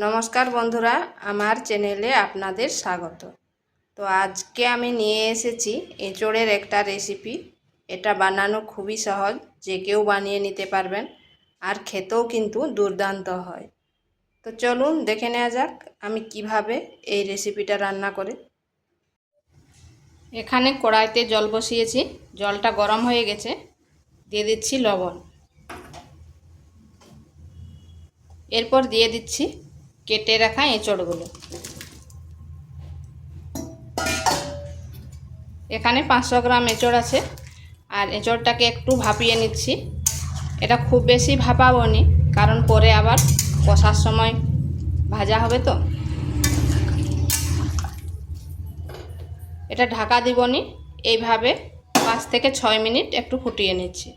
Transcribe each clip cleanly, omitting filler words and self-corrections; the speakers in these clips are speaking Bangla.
নমস্কার বন্ধুরা, আমার চ্যানেলে আপনাদের স্বাগত। তো আজকে আমি নিয়ে এসেছি এঁচোড়ের একটা রেসিপি। এটা বানানো খুবই সহজ, যে কেউ বানিয়ে নিতে পারবেন, আর খেতেও কিন্তু দুর্দান্ত হয়। তো চলুন দেখে নেওয়া যাক আমি কিভাবে এই রেসিপিটা রান্না করি। এখানে কড়াইতে জল বসিয়েছি, জলটা গরম হয়ে গেছে। দিয়ে দিচ্ছি লবণ, এরপর দিয়ে দিচ্ছি কেটে রাখা এঁচোড়গুলো। এখানে 500 গ্রাম এঁচোড় আছে, আর এঁচোড়টাকে একটু ভাপিয়ে নিচ্ছি। এটা খুব বেশি ভাপাবো নি, কারণ পরে আবার কষার সময় ভাজা হবে। তো এটা ঢাকা দিব নি, এইভাবে 5 থেকে 6 মিনিট একটু ফুটিয়ে নিচ্ছি।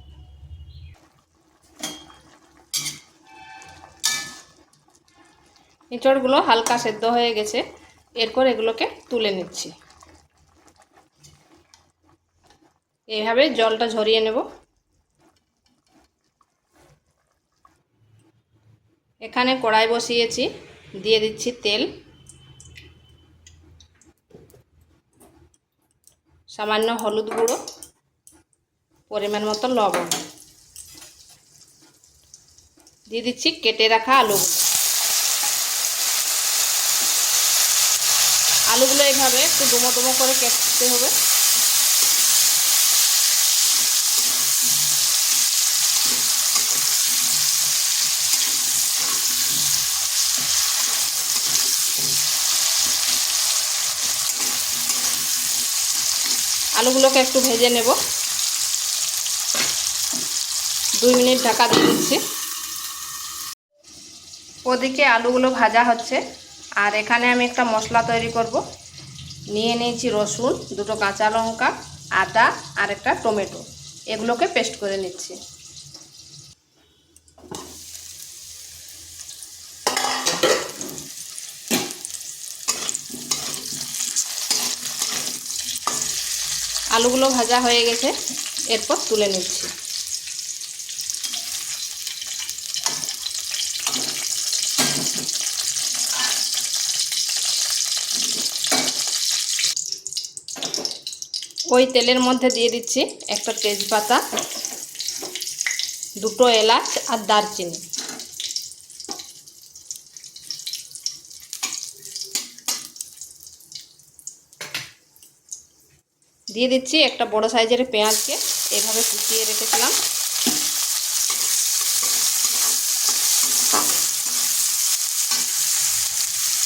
এঁচোড়গুলো হালকা সেদ্ধ হয়ে গেছে, এরপর এগুলোকে তুলে নিচ্ছি। এইভাবে জলটা ঝরিয়ে নেব। এখানে কড়াই বসিয়েছি, দিয়ে দিচ্ছি তেল, সামান্য হলুদ গুঁড়ো, পরিমাণ মতো লবণ, দিয়ে দিচ্ছি কেটে রাখা আলুগুলো এইভাবে একটু ডুমো ডুমো করে কাটতে হবে। আলুগুলোকে একটু ভেজে নেব। 2 মিনিট ঢাকা দিয়ে দিচ্ছি। ওদিকে আলুগুলো ভাজা হচ্ছে, আর এখানে আমি একটা মশলা তৈরি করব। নিয়ে নিয়েছি রসুন, 2টো কাঁচা লঙ্কা, আদা আর একটা টমেটো। এগুলোকে পেস্ট করে নিচ্ছি। আলুগুলো ভাজা হয়ে গেছে, এরপর তুলে নিচ্ছি। ওই তেলের মধ্যে দিয়ে দিচ্ছি একটা তেজপাতা, 2টো এলাচ আর দারচিনি। দিয়ে দিচ্ছি একটা বড় সাইজের পেঁয়াজকে এভাবে কুচিয়ে রেখেছিলাম।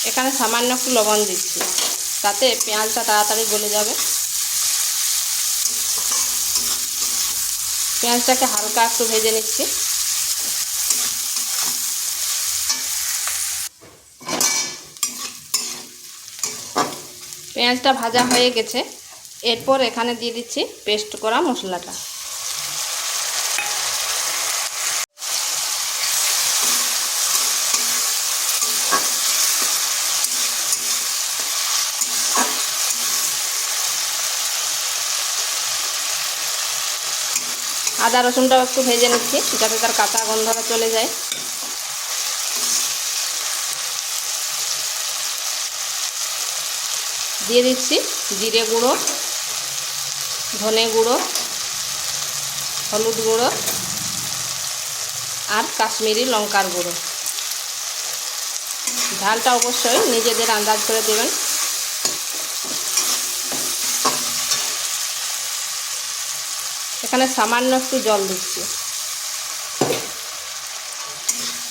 এখানে সামান্য একটু লবণ দিচ্ছি, তাতে পেঁয়াজটা তাড়াতাড়ি গলে যাবে। পেঁয়াজটাকে হালকা একটু ভেজে নিচ্ছি। পেঁয়াজটা ভাজা হয়ে গেছে, এরপর এখানে দিয়ে দিচ্ছি পেস্ট করা মশলাটা। আদা রসুনটাও একটু ভেজে নিচ্ছি, যাতে তার কাঁচা গন্ধটা চলে যায়। দিয়ে দিচ্ছি জিরে গুঁড়ো, ধনে গুঁড়ো, হলুদ গুঁড়ো আর কাশ্মীরি লঙ্কার গুঁড়ো। ঝালটা অবশ্যই নিজেদের আন্দাজ করে দেবেন। এখানে সামান্য একটু জল দিচ্ছি।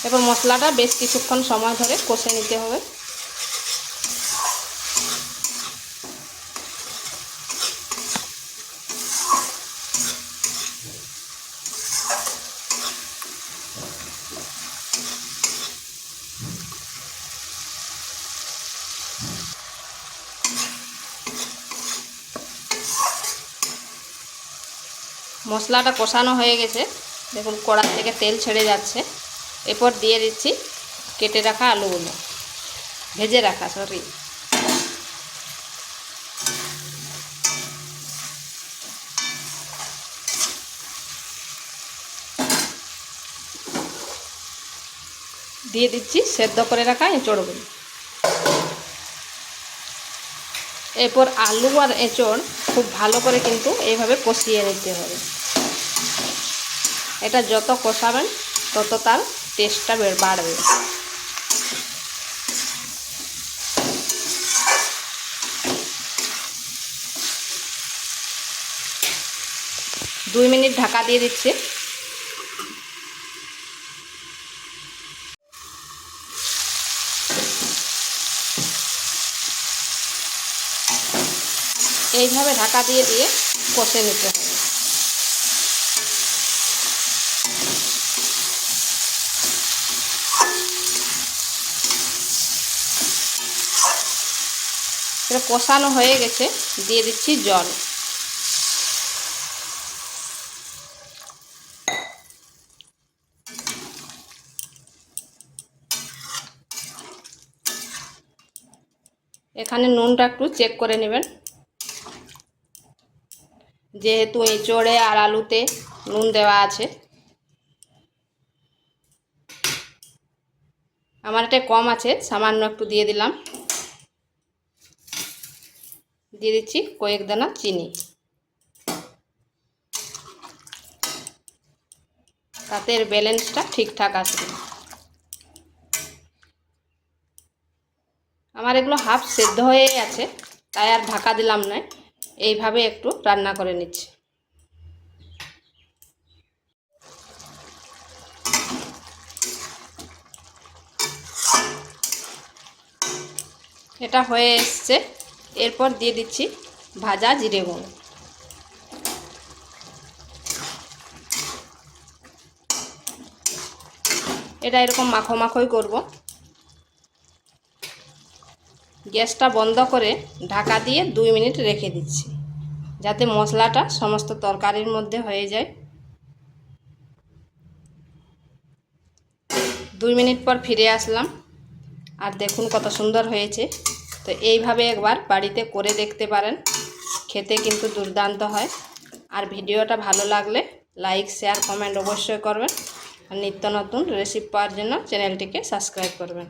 এবার মশলাটা বেশ কিছুক্ষণ সময় ধরে কষে নিতে হবে। মশলাটা কষানো হয়ে গেছে, দেখুন কড়া থেকে তেল ছেড়ে যাচ্ছে। এরপর দিয়ে দিচ্ছি কেটে রাখা আলুগুলো, ভেজে রাখা সরি। দিয়ে দিচ্ছি সেদ্ধ করে রাখা এঁচড়গুলো। এরপর আলু আর এঁচড় খুব ভালো করে কিন্তু এইভাবে কষিয়ে নিতে হবে। এটা যত কষাবেন তত তার টেস্টটা বাড়বে। দুই মিনিট ঢাকা দিয়ে দিচ্ছি। এইভাবে ঢাকা দিয়ে কষে নিতে হবে। এটা কষানো হয়ে গেছে, দিয়ে দিচ্ছি জল। এখানে নুনটা একটু চেক করে নেবেন, যেহেতু এঁচড়ে আর আলুতে নুন দেওয়া আছে। আমার এটা কম আছে, সামান্য একটু দিয়ে দিলাম। দিয়ে দিচ্ছি কয়েক দানা চিনি, তাতে এর ব্যালেন্সটা ঠিকঠাক আসবে। আমার এগুলো হাফ সেদ্ধ হয়ে আছে, তাই আর ঢাকা দিলাম না, এইভাবে একটু রান্না করে নিচ্ছি। এটা হয়ে এসছে। এরপর দিয়ে দিচ্ছি ভাজা জিরে গুঁড়ো। এটা এরকম মাখো মাখোই করব। গ্যাসটা বন্ধ করে ঢাকা দিয়ে 2 মিনিট রেখে দিচ্ছি, যাতে মশলাটা সমস্ত তরকারির মধ্যে হয়ে যায়। 2 মিনিট পর ফিরে আসলাম, আর দেখুন কত সুন্দর হয়েছে। তো এইভাবে একবার বাড়িতে করে দেখতে পারেন, খেতে কিন্তু দুর্দান্ত হয়। আর ভিডিওটা ভালো লাগলে লাইক, শেয়ার, কমেন্ট অবশ্যই করবেন। আর নিত্য নতুন রেসিপি পাওয়ার জন্য চ্যানেলটিকে সাবস্ক্রাইব করবেন।